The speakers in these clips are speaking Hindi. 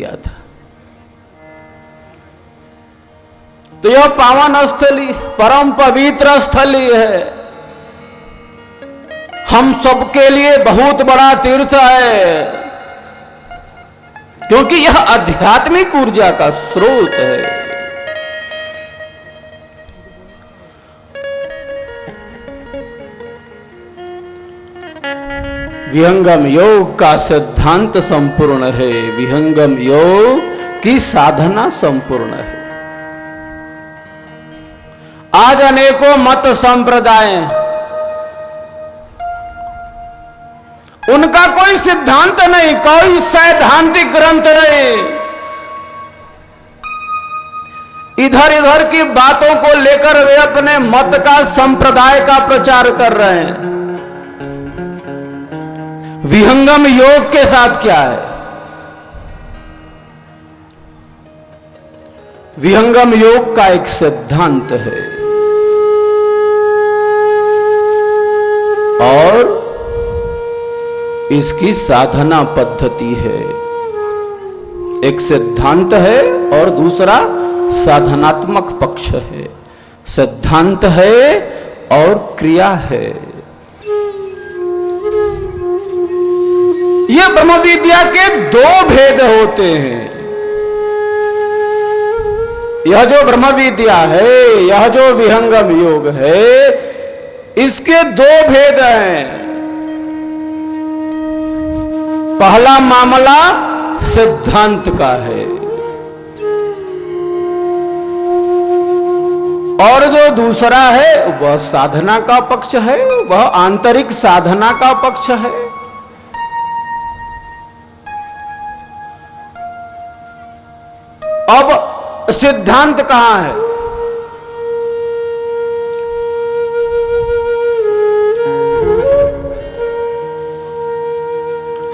किया था। तो यह पावन स्थली, परम पवित्र स्थली है, हम सबके लिए बहुत बड़ा तीर्थ है, क्योंकि यह आध्यात्मिक ऊर्जा का स्रोत है। विहंगम योग का सिद्धांत संपूर्ण है, विहंगम योग की साधना संपूर्ण है। आज अनेकों मत संप्रदाय, उनका कोई सिद्धांत नहीं, कोई सैद्धांतिक ग्रंथ नहीं, इधर इधर की बातों को लेकर वे अपने मत का, संप्रदाय का प्रचार कर रहे हैं। विहंगम योग के साथ क्या है? विहंगम योग का एक सिद्धांत है और इसकी साधना पद्धति है। एक सिद्धांत है और दूसरा साधनात्मक पक्ष है। सिद्धांत है और क्रिया है। ये ब्रह्म विद्या के दो भेद होते हैं। यह जो ब्रह्म विद्या है, यह जो विहंगम योग है, इसके दो भेद हैं। पहला मामला सिद्धांत का है और जो दूसरा है वह साधना का पक्ष है, वह आंतरिक साधना का पक्ष है। अब सिद्धांत कहां है?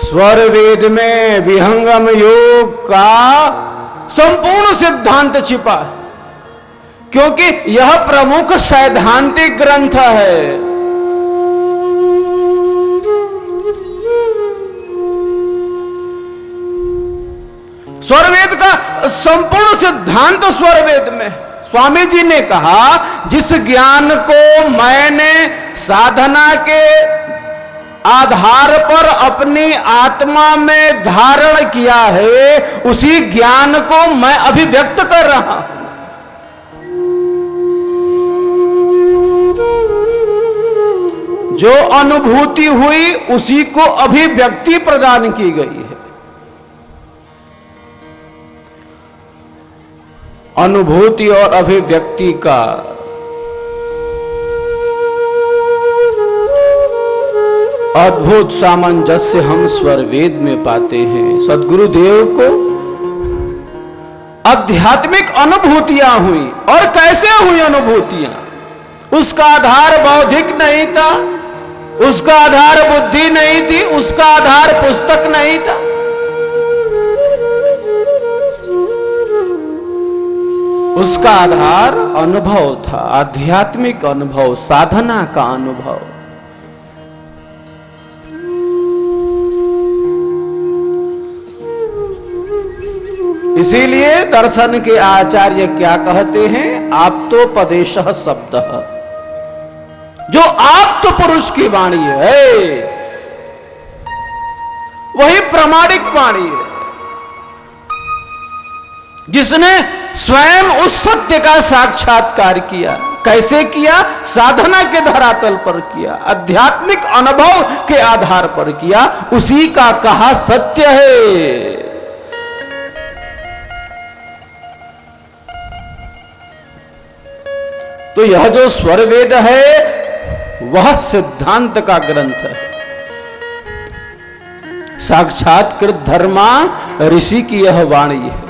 स्वर वेद में विहंगम योग का संपूर्ण सिद्धांत छिपा है, क्योंकि यह प्रमुख सैद्धांतिक ग्रंथ है। स्वरवेद का संपूर्ण सिद्धांत स्वरवेद में। स्वामी जी ने कहा, जिस ज्ञान को मैंने साधना के आधार पर अपनी आत्मा में धारण किया है, उसी ज्ञान को मैं अभिव्यक्त कर रहा हूं। जो अनुभूति हुई उसी को अभिव्यक्ति प्रदान की गई है। अनुभूति और अभिव्यक्ति का अद्भुत सामंजस्य हम स्वर वेद में पाते हैं। सद्गुरुदेव को आध्यात्मिक अनुभूतियां हुई, और कैसे हुई अनुभूतियां? उसका आधार बौद्धिक नहीं था, उसका आधार बुद्धि नहीं थी, उसका आधार पुस्तक नहीं था। उसका आधार अनुभव था, आध्यात्मिक अनुभव, साधना का अनुभव। इसीलिए दर्शन के आचार्य क्या कहते हैं? आप्तोपदेशः शब्दः, जो आप्त पुरुष की वाणी है वही प्रामाणिक वाणी है, जिसने स्वयं उस सत्य का साक्षात्कार किया। कैसे किया? साधना के धरातल पर किया, आध्यात्मिक अनुभव के आधार पर किया। उसी का कहा सत्य है। तो यह जो स्वरवेद है वह सिद्धांत का ग्रंथ है। साक्षात्कृत धर्मा ऋषि की यह वाणी है।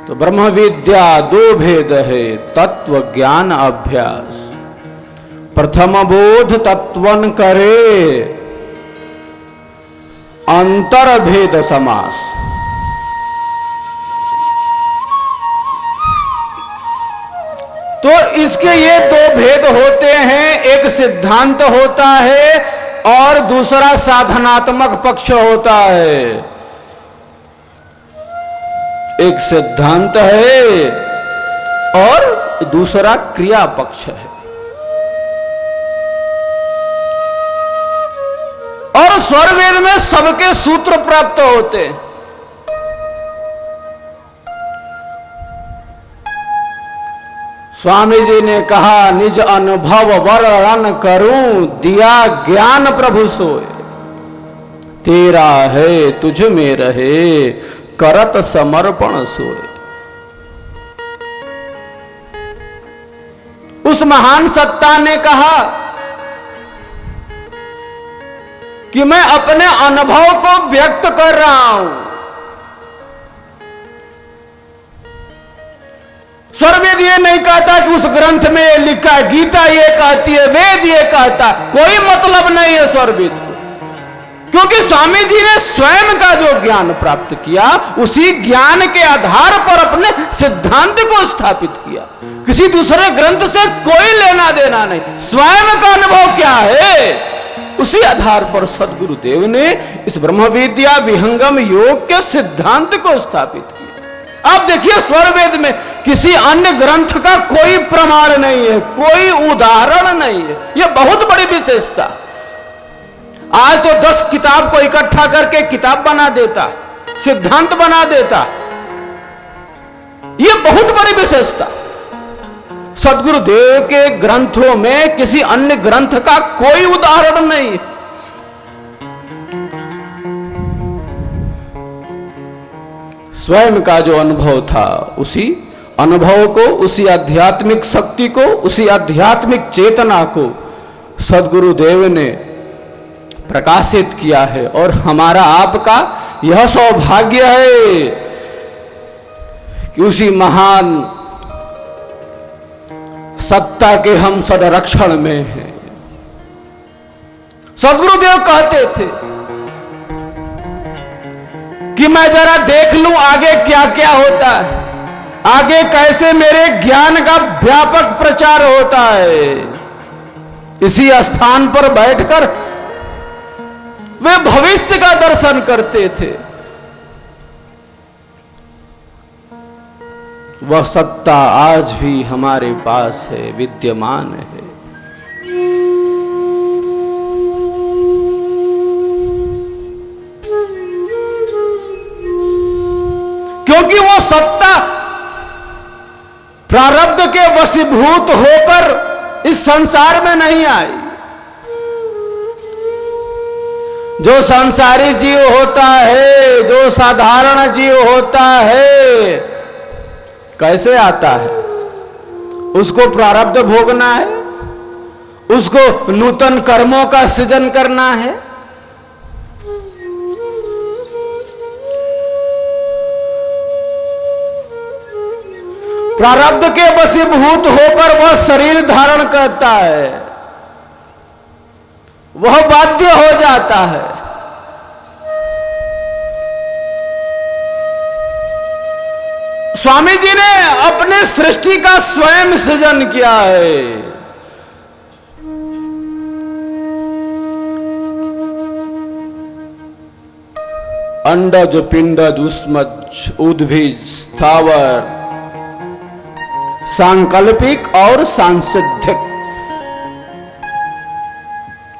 तो ब्रह्म विद्या दो भेद है, तत्व ज्ञान अभ्यास। प्रथम बोध तत्वन करे, अंतर भेद समास। तो इसके ये दो भेद होते हैं। एक सिद्धांत होता है और दूसरा साधनात्मक पक्ष होता है। एक सिद्धांत है और दूसरा क्रिया पक्ष है। और स्वर वेद में सबके सूत्र प्राप्त होते हैं। स्वामी जी ने कहा, निज अनुभव वर्णन करूं, दिया ज्ञान प्रभु सोए। तेरा है तुझ में रहे, करत समर्पण सोए। उस महान सत्ता ने कहा कि मैं अपने अनुभव को व्यक्त कर रहा हूं। स्वरवेद ये नहीं कहता कि उस ग्रंथ में ये लिखा है, गीता ये कहती है, वेद ये कहता, कोई मतलब नहीं है स्वरवेद को। क्योंकि स्वामी जी ने स्वयं का जो ज्ञान प्राप्त किया, उसी ज्ञान के आधार पर अपने सिद्धांत को स्थापित किया। किसी दूसरे ग्रंथ से कोई लेना देना नहीं। स्वयं का अनुभव क्या है, उसी आधार पर सद्गुरुदेव ने इस ब्रह्म विद्या विहंगम योग के सिद्धांत को स्थापित किया। आप देखिए, स्वर वेद में किसी अन्य ग्रंथ का कोई प्रमाण नहीं है, कोई उदाहरण नहीं है। यह बहुत बड़ी विशेषता। आज तो 10 किताब को इकट्ठा करके किताब बना देता, सिद्धांत बना देता। यह बहुत बड़ी विशेषता। सद्गुरुदेव के ग्रंथों में किसी अन्य ग्रंथ का कोई उदाहरण नहीं है। स्वयं का जो अनुभव था, उसी अनुभव को, उसी आध्यात्मिक शक्ति को, उसी आध्यात्मिक चेतना को सद्गुरुदेव ने प्रकाशित किया है। और हमारा आपका यह सौभाग्य है कि उसी महान सत्ता के हम संरक्षण में हैं। सद्गुरुदेव कहते थे कि मैं जरा देख लूं आगे क्या क्या होता है, आगे कैसे मेरे ज्ञान का व्यापक प्रचार होता है। इसी स्थान पर बैठकर वे भविष्य का दर्शन करते थे। वह सत्ता आज भी हमारे पास है, विद्यमान है। क्योंकि वो सत्ता प्रारब्ध के वशीभूत होकर इस संसार में नहीं आई। जो संसारी जीव होता है, जो साधारण जीव होता है, कैसे आता है? उसको प्रारब्ध भोगना है, उसको नूतन कर्मों का सृजन करना है। प्रारब्ध के वशीभूत होकर वह शरीर धारण करता है, वह बाध्य हो जाता है। स्वामी जी ने अपने सृष्टि का स्वयं सृजन किया है। अंडज, पिंडज, उष्मज, उद्भिज, स्थावर, सांकल्पिक और सांसिद्धिक,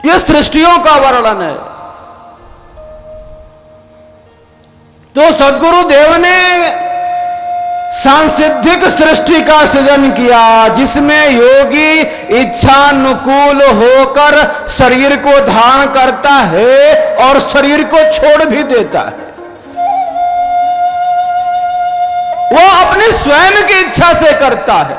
यह सृष्टियों का वर्णन है। तो सद्गुरुदेव ने सांसिद्धिक सृष्टि का सृजन किया, जिसमें योगी इच्छानुकूल होकर शरीर को धारण करता है और शरीर को छोड़ भी देता है। वो अपनी स्वयं की इच्छा से करता है।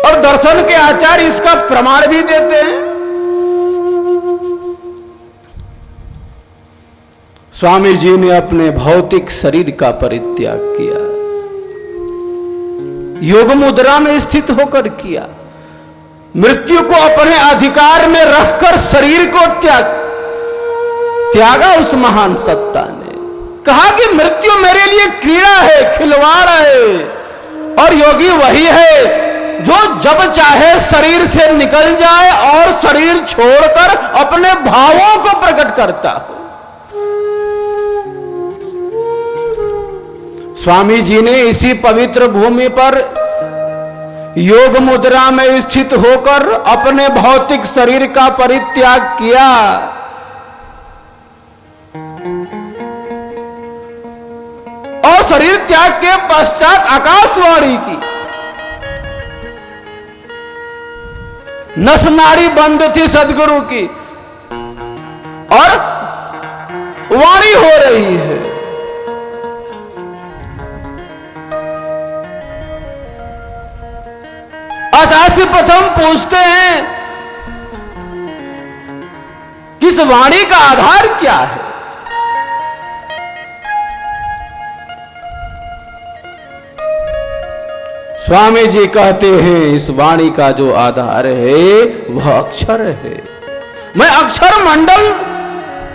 और दर्शन के आचार्य इसका प्रमाण भी देते हैं। स्वामी जी ने अपने भौतिक शरीर का परित्याग किया, योग मुद्रा में स्थित होकर किया। मृत्यु को अपने अधिकार में रखकर शरीर को त्यागा उस महान सत्ता ने। कहा कि मृत्यु मेरे लिए क्रीड़ा है, खिलवाड़ है, और योगी वही है जो जब चाहे शरीर से निकल जाए और शरीर छोड़कर अपने भावों को प्रकट करता हो। स्वामी जी ने इसी पवित्र भूमि पर योग मुद्रा में स्थित होकर अपने भौतिक शरीर का परित्याग किया। और शरीर त्याग के पश्चात आकाशवाणी की। नस नाड़ी बंद थी सदगुरु की और वाणी हो रही है। आचार्य प्रथम पूछते हैं कि इस वाणी का आधार क्या है? स्वामी जी कहते हैं इस वाणी का जो आधार है वह अक्षर है। मैं अक्षर मंडल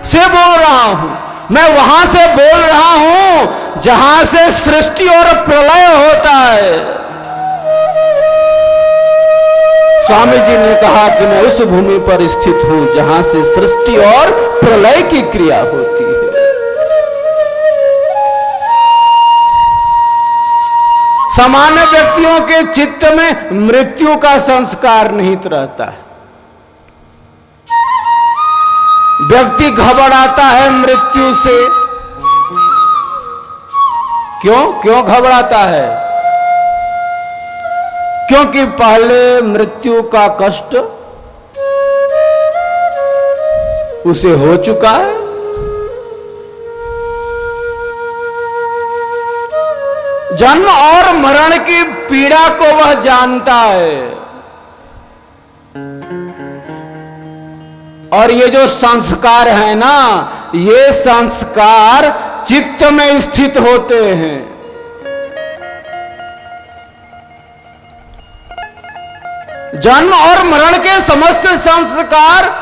से बोल रहा हूं, मैं वहां से बोल रहा हूं जहां से सृष्टि और प्रलय होता है। स्वामी जी ने कहा कि मैं उस भूमि पर स्थित हूं जहां से सृष्टि और प्रलय की क्रिया होती है। सामान्य व्यक्तियों के चित्त में मृत्यु का संस्कार निहित रहता है। व्यक्ति घबराता है मृत्यु से। क्यों घबराता है? क्योंकि पहले मृत्यु का कष्ट उसे हो चुका है। जन्म और मरण की पीड़ा को वह जानता है। और ये जो संस्कार है ना, ये संस्कार चित्त में स्थित होते हैं। जन्म और मरण के समस्त संस्कार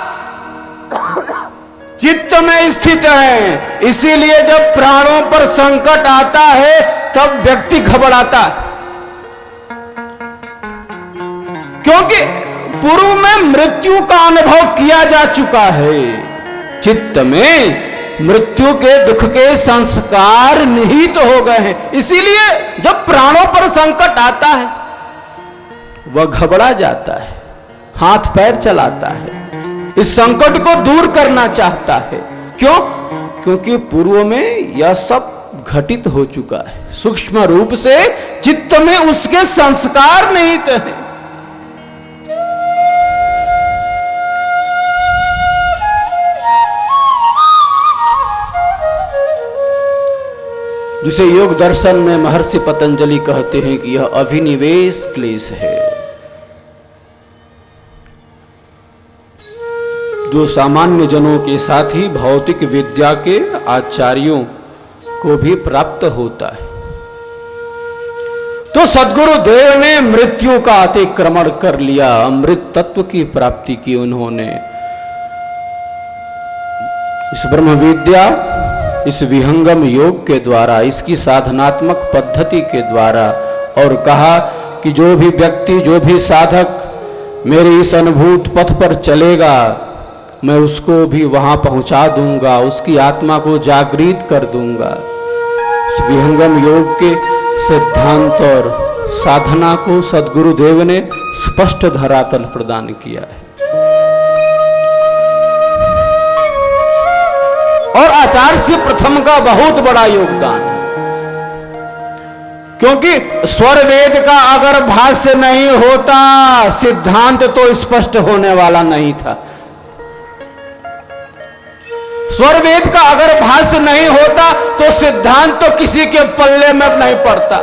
चित्त में स्थित है। इसीलिए जब प्राणों पर संकट आता है तब व्यक्ति घबराता है, क्योंकि पूर्व में मृत्यु का अनुभव किया जा चुका है। चित्त में मृत्यु के दुख के संस्कार निहित हो गए हैं। इसीलिए जब प्राणों पर संकट आता है वह घबरा जाता है, हाथ पैर चलाता है, इस संकट को दूर करना चाहता है। क्यों? क्योंकि पूर्व में यह सब घटित हो चुका है। सूक्ष्म रूप से चित्त में उसके संस्कार निहित हैं। जिसे योग दर्शन में महर्षि पतंजलि कहते हैं कि यह अभिनिवेश क्लेश है, जो सामान्य जनों के साथ ही भौतिक विद्या के आचार्यों को भी प्राप्त होता है। तो सद्गुरु देव ने मृत्यु का अतिक्रमण कर लिया, अमृत तत्व की प्राप्ति की उन्होंने। इस ब्रह्म विद्या, इस विहंगम योग के द्वारा, इसकी साधनात्मक पद्धति के द्वारा, और कहा कि जो भी व्यक्ति, जो भी साधक मेरे इस अनुभूत पथ पर चलेगा, मैं उसको भी वहां पहुंचा दूंगा, उसकी आत्मा को जागृत कर दूंगा। विहंगम योग के सिद्धांत और साधना को सद्गुरुदेव ने स्पष्ट धरातल प्रदान किया है। और आचार्य प्रथम का बहुत बड़ा योगदान है, क्योंकि स्वर वेद का अगर भाष्य नहीं होता, सिद्धांत तो स्पष्ट होने वाला नहीं था। स्वर वेद का अगर भाष्य नहीं होता तो सिद्धांत तो किसी के पल्ले में नहीं पड़ता,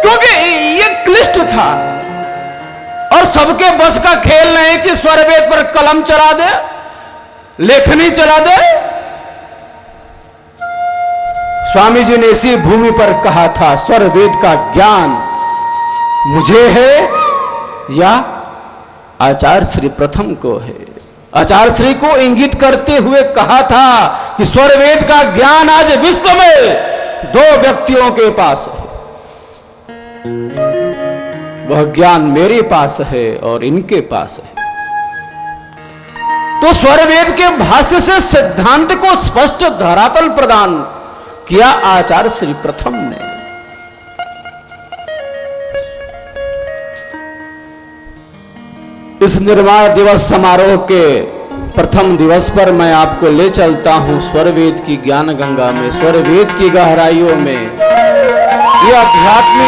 क्योंकि ये क्लिष्ट था और सबके बस का खेल नहीं कि स्वर वेद पर कलम चला दे, लेखनी चला दे। स्वामी जी ने इसी भूमि पर कहा था, स्वर वेद का ज्ञान मुझे है या आचार्य श्री प्रथम को है। आचार्य श्री को इंगित करते हुए कहा था कि स्वर वेद का ज्ञान आज विश्व में 2 व्यक्तियों के पास है। वह ज्ञान मेरे पास है और इनके पास है। तो स्वरवेद के भाष्य से सिद्धांत को स्पष्ट धरातल प्रदान किया आचार्य श्री प्रथम ने। इस निर्वाण दिवस समारोह के प्रथम दिवस पर मैं आपको ले चलता हूं स्वरवेद की ज्ञान गंगा में, स्वरवेद की गहराइयों में। यह आध्यात्मिक